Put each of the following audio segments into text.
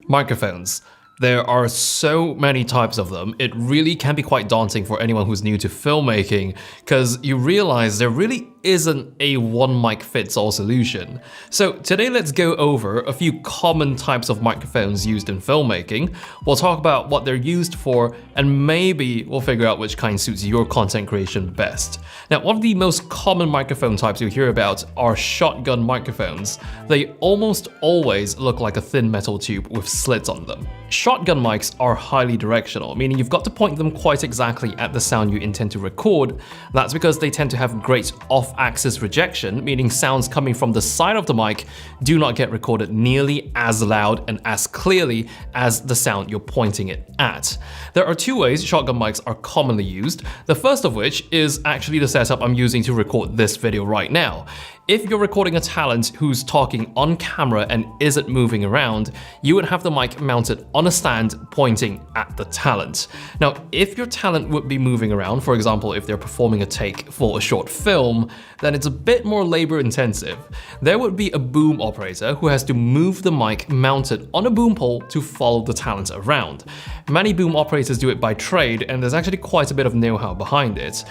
Microphones. There are so many types of them, it really can be quite daunting for anyone who's new to filmmaking, because you realize there really isn't a one mic fits all solution. So today let's go over a few common types of microphones used in filmmaking. We'll talk about what they're used for, and maybe we'll figure out which kind suits your content creation best. Now, one of the most common microphone types you hear about are shotgun microphones. They almost always look like a thin metal tube with slits on them. Shotgun mics are highly directional, meaning you've got to point them quite exactly at the sound you intend to record. That's because they tend to have great off-axis rejection, meaning sounds coming from the side of the mic do not get recorded nearly as loud and as clearly as the sound you're pointing it at. There are two ways shotgun mics are commonly used, the first of which is actually the setup I'm using to record this video right now. If you're recording a talent who's talking on camera and isn't moving around, you would have the mic mounted on a stand pointing at the talent. Now, if your talent would be moving around, for example, if they're performing a take for a short film, then it's a bit more labor intensive. There would be a boom operator who has to move the mic mounted on a boom pole to follow the talent around. Many boom operators do it by trade, and there's actually quite a bit of know-how behind it.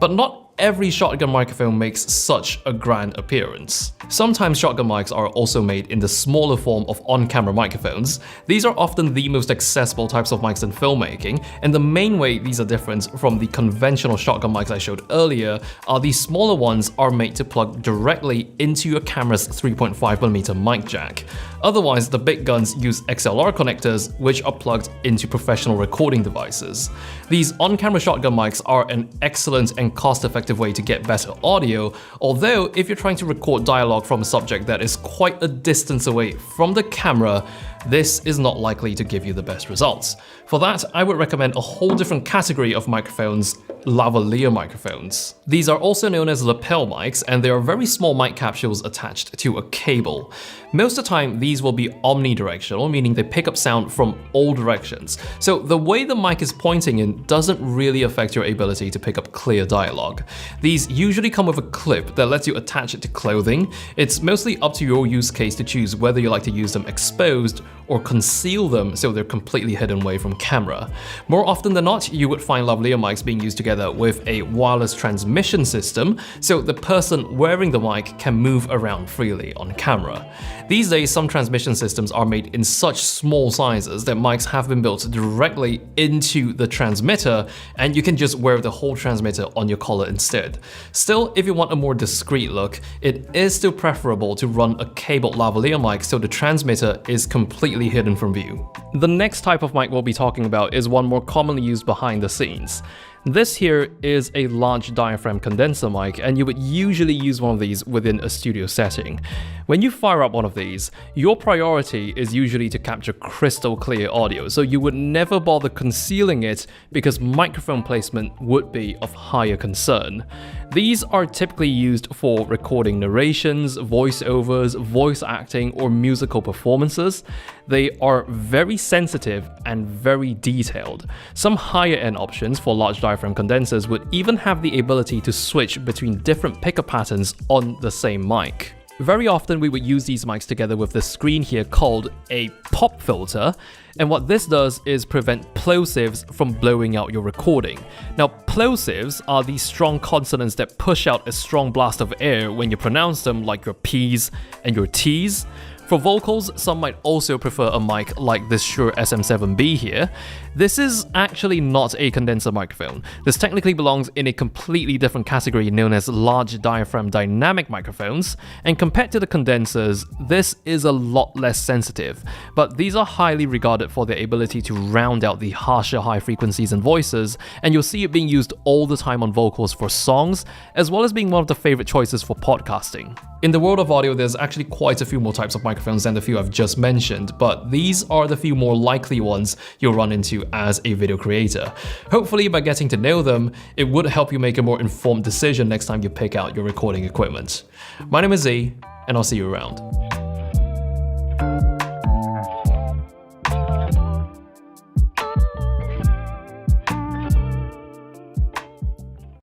But not every shotgun microphone makes such a grand appearance. Sometimes shotgun mics are also made in the smaller form of on-camera microphones. These are often the most accessible types of mics in filmmaking, and the main way these are different from the conventional shotgun mics I showed earlier are these smaller ones are made to plug directly into your camera's 3.5mm mic jack. Otherwise, the big guns use XLR connectors, which are plugged into professional recording devices. These on-camera shotgun mics are an excellent and cost-effective way to get better audio, although if you're trying to record dialogue from a subject that is quite a distance away from the camera, this is not likely to give you the best results. For that, I would recommend a whole different category of microphones, lavalier microphones. These are also known as lapel mics, and they are very small mic capsules attached to a cable. Most of the time, these will be omnidirectional, meaning they pick up sound from all directions. So the way the mic is pointing in doesn't really affect your ability to pick up clear dialogue. These usually come with a clip that lets you attach it to clothing. It's mostly up to your use case to choose whether you like to use them exposed or conceal them so they're completely hidden away from camera. More often than not, you would find lavalier mics being used together with a wireless transmission system, so the person wearing the mic can move around freely on camera. These days, some transmission systems are made in such small sizes that mics have been built directly into the transmitter, and you can just wear the whole transmitter on your collar instead. Still, if you want a more discreet look, it is still preferable to run a cabled lavalier mic so the transmitter is completely hidden from view. The next type of mic we'll be talking about is one more commonly used behind the scenes. This here is a large diaphragm condenser mic, and you would usually use one of these within a studio setting. When you fire up one of these, your priority is usually to capture crystal clear audio, so you would never bother concealing it because microphone placement would be of higher concern. These are typically used for recording narrations, voiceovers, voice acting, or musical performances. They are very sensitive and very detailed. Some higher end options for large diaphragm condensers would even have the ability to switch between different pickup patterns on the same mic. Very often we would use these mics together with this screen here called a pop filter, and what this does is prevent plosives from blowing out your recording. Now, plosives are these strong consonants that push out a strong blast of air when you pronounce them, like your P's and your T's. For vocals, some might also prefer a mic like this Shure SM7B here. This is actually not a condenser microphone. This technically belongs in a completely different category known as large diaphragm dynamic microphones, and compared to the condensers, this is a lot less sensitive, but these are highly regarded for their ability to round out the harsher high frequencies and voices, and you'll see it being used all the time on vocals for songs, as well as being one of the favorite choices for podcasting. In the world of audio, there's actually quite a few more types of microphones than the few I've just mentioned, but these are the few more likely ones you'll run into as a video creator. Hopefully, by getting to know them, it would help you make a more informed decision next time you pick out your recording equipment. My name is Z, and I'll see you around.